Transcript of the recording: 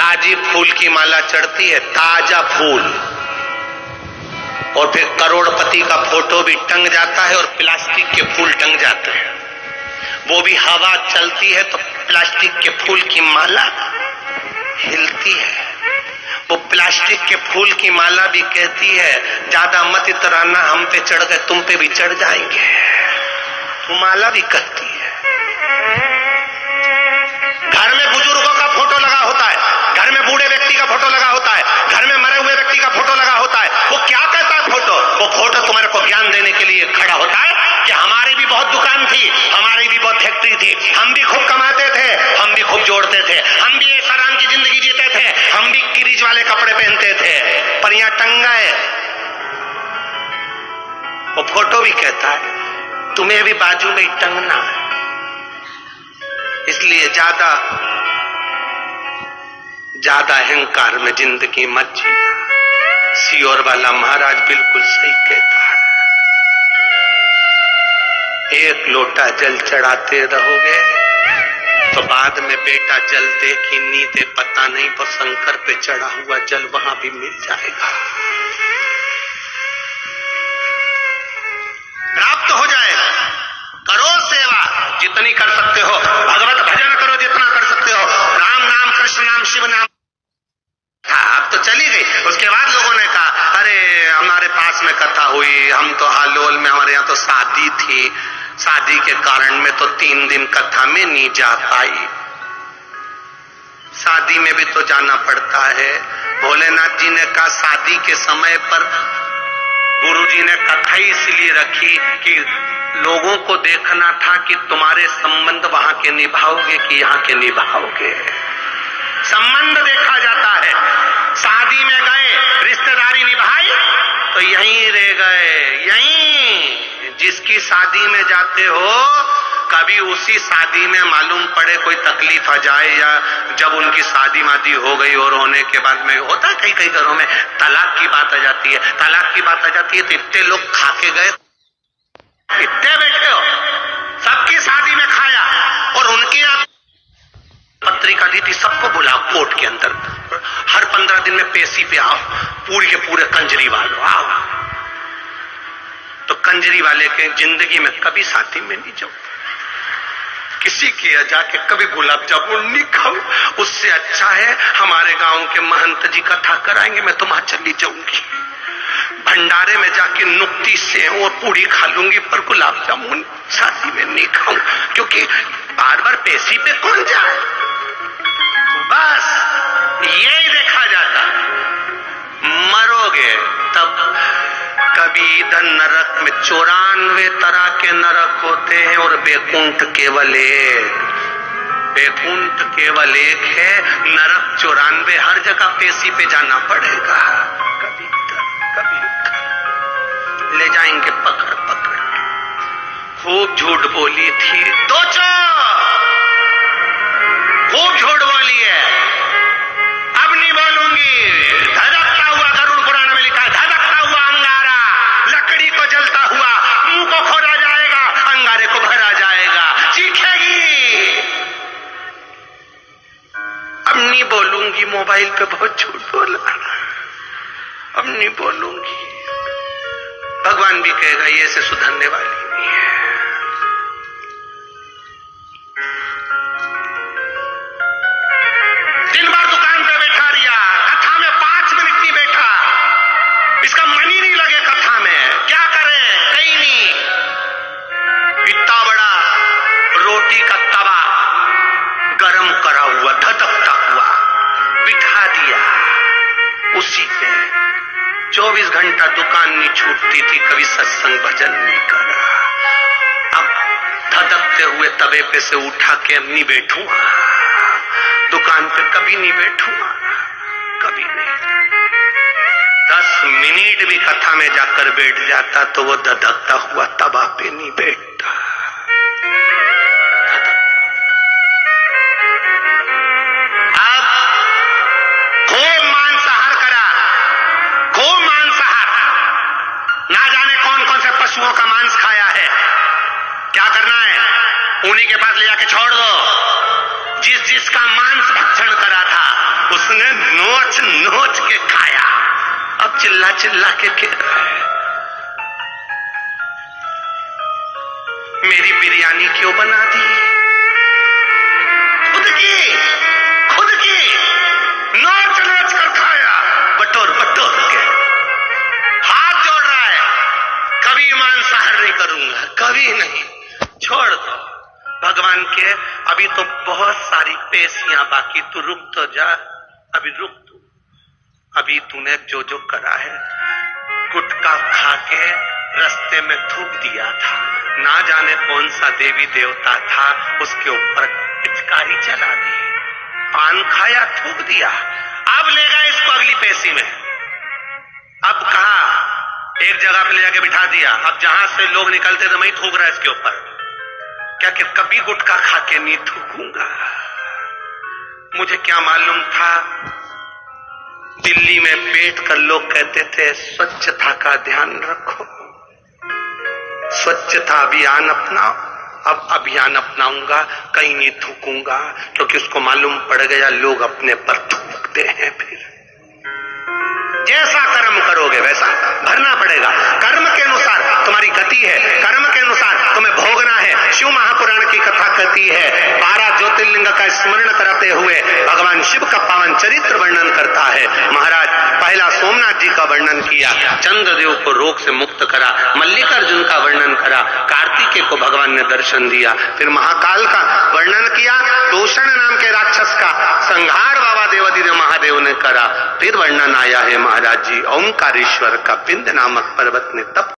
ताजी फूल की माला चढ़ती है, ताजा फूल, और फिर करोड़पति का फोटो भी टंग जाता है और प्लास्टिक के फूल टंग जाते हैं। वो भी हवा चलती है तो प्लास्टिक के फूल की माला हिलती है। वो प्लास्टिक के फूल की माला भी कहती है ज्यादा मत इतराना, हम पे चढ़ गए तुम पे भी चढ़ जाएंगे। वो माला भी कहती है। घर में बुजुर्गों का फोटो लगा होता है, घर में बूढ़े व्यक्ति का फोटो लगा होता है, घर में मरे हुए व्यक्ति का फोटो लगा होता है। वो क्या कहता है फोटो? वो फोटो तुम्हारे को ज्ञान देने के लिए खड़ा होता है कि हमारी भी बहुत दुकान थी, हमारी भी बहुत फैक्ट्री थी, हम भी खूब कमाते थे, हम भी खूब जोड़ते थे, हम भी एक आराम की जिंदगी जीते थे, हम भी किरीज वाले कपड़े पहनते थे, पर यहां टंगा है। वो फोटो भी कहता है तुम्हें भी बाजू में टंगना है। इसलिए ज्यादा अहंकार में जिंदगी मत जीना। सियोर वाला महाराज बिल्कुल सही कहता है। एक लोटा जल चढ़ाते रहोगे तो बाद में बेटा जल दे कि नी दे पता नहीं, पर शंकर पे चढ़ा हुआ जल वहां भी मिल जाएगा, प्राप्त हो जाएगा। करो सेवा जितनी कर सकते हो, भगवत भजन करो जितना कर सकते हो, राम नाम कृष्ण नाम शिव नाम। हाँ, अब तो चली गई। उसके बाद लोगों ने कहा अरे हमारे पास में कथा हुई, हम तो हालोल में, हमारे यहाँ तो शादी थी, शादी के कारण में तो 3 दिन कथा में नहीं जा पाई। शादी में भी तो जाना पड़ता है। भोलेनाथ जी ने कहा शादी के समय पर गुरुजी ने कथा इसलिए रखी कि लोगों को देखना था कि तुम्हारे संबंध वहां के निभाओगे कि यहाँ के निभाओगे। संबंध देखा जाता है। शादी में गए, रिश्तेदारी निभाई तो यहीं रह गए। यहीं जिसकी शादी में जाते हो, कभी उसी शादी में मालूम पड़े कोई तकलीफ आ जाए, या जब उनकी शादी वादी हो गई और होने के बाद में होता है कई कई घरों में तलाक की बात आ जाती है। तलाक की बात आ जाती है तो इतने लोग खा के गए, इतने बैठे हो, सबकी शादी में खाया, और उनके यहाँ पत्रिका दी थी सबको बुलाओ कोर्ट के अंदर, हर 15 दिन में पेशी पे आओ, पूरे के पूरे कंजरी वालों आओ। तो कंजरी वाले के जिंदगी में कभी शादी में नहीं जाओ, किसी के यहाँ जाके कभी गुलाब जामुन नहीं खाओ। उससे अच्छा है हमारे गांव के महंत जी कथा कराएंगे, मैं तो वहां चली जाऊंगी, भंडारे में जाके नुक्ती से और पूरी खा लूंगी, पर गुलाब जामुन शादी में नहीं खाऊं, क्योंकि बार बार पेशी पे कौन जाए। बस यही देखा जाता। मरोगे तब कभी इधर नरक में 94 तरह के नरक होते हैं और बैकुंठ केवल एक। बैकुंठ केवल एक है, नरक 94। हर जगह पेशी पे जाना पड़ेगा। कभी इधर कभी उधर ले जाएंगे पकड़ पकड़। खूब झूठ बोली थी, दो खूब झूठ बोली है, अब नहीं बोलूंगी। धधकता हुआ, गरुड़ पुराण में लिखा है, धधकता हुआ अंगारा लकड़ी को जलता हुआ मुंह को खोदा जाएगा, अंगारे को भरा जाएगा, चीखेगी। अब नहीं बोलूंगी, मोबाइल पे बहुत झूठ बोला, अब नहीं बोलूंगी। भगवान भी कहेगा ये से सुधरने वाली नहीं है। दिन भर दुकान पे बैठा रिया, कथा में 5 मिनट नहीं बैठा, इसका मन ही नहीं लगे कथा में, क्या करे कहीं नहीं। इतना बड़ा रोटी का तवा गरम करा हुआ, धधकता हुआ बिठा दिया उसी पे। 24 घंटा दुकान नहीं छूटती थी, कभी सत्संग भजन नहीं करा। अब धधकते हुए तवे पे से उठा के अब नहीं बैठूंगा, दुकान पे कभी नहीं बैठूंगा, कभी नहीं। 10 मिनट भी कथा में जाकर बैठ जाता तो वो धधकता हुआ तवा पे नहीं बैठता। अब खूब मांसाहार करा, खूब मांसाहार, ना जाने कौन कौन से पशुओं का मांस खाया है। क्या करना है, उन्हीं के पास ले जाके छोड़ दो। जिस जिसका मांस भक्षण करा था उसने नोच नोच के खाया, अब चिल्ला चिल्ला के कह रहा है मेरी बिरयानी क्यों बना दी? खुद की नोच नोच कर खाया, बटोर बटोर के हाथ जोड़ रहा है, कभी मांसाहार नहीं करूंगा, कभी नहीं, छोड़ दो। भगवान के अभी तो बहुत सारी पेशियां बाकी, तू रुक तो जा, अभी रुक तू, अभी तूने जो जो करा है, गुटखा खा के रास्ते में थूक दिया था, ना जाने कौन सा देवी देवता था, उसके ऊपर पिचकारी चला दी, पान खाया थूक दिया, अब ले गए इसको अगली पेशी में, अब कहा एक जगह पे ले जाके बिठा दिया, अब जहां से लोग निकलते थे वहीं थूक रहा है इसके ऊपर, क्या कि कभी गुटखा खा के नहीं थूकूंगा। मुझे क्या मालूम था, दिल्ली में बैठ कर लोग कहते थे स्वच्छता का ध्यान रखो, स्वच्छता अभियान अपनाओ, अब अभियान अपनाऊंगा, कहीं नहीं थूकूंगा, क्योंकि उसको मालूम पड़ गया लोग अपने पर थूकते हैं, फिर जैसा कर्म करोगे वैसा भरना पड़ेगा, कर्म के अनुसार तुम्हारी गति है, कर्म के अनुसार तुम्हें भोगना है। शिव महापुराण की कथा कहती है 12 ज्योतिर्लिंग का स्मरण करते हुए भगवान शिव का पावन चरित्र वर्णन करता है। महाराज पहला सोमनाथ जी का वर्णन किया, चंद्रदेव को रोग से मुक्त करा, मल्लिकार्जुन का वर्णन करा, कार्तिकेय को भगवान ने दर्शन दिया, फिर महाकाल का वर्णन किया, दूषण नाम के राक्षस का संहार बाबा देवादिदेव महादेव ने करा, फिर वर्णन आया है महाराज जी ओंकारेश्वर का, पिंड नामक पर्वत ने तप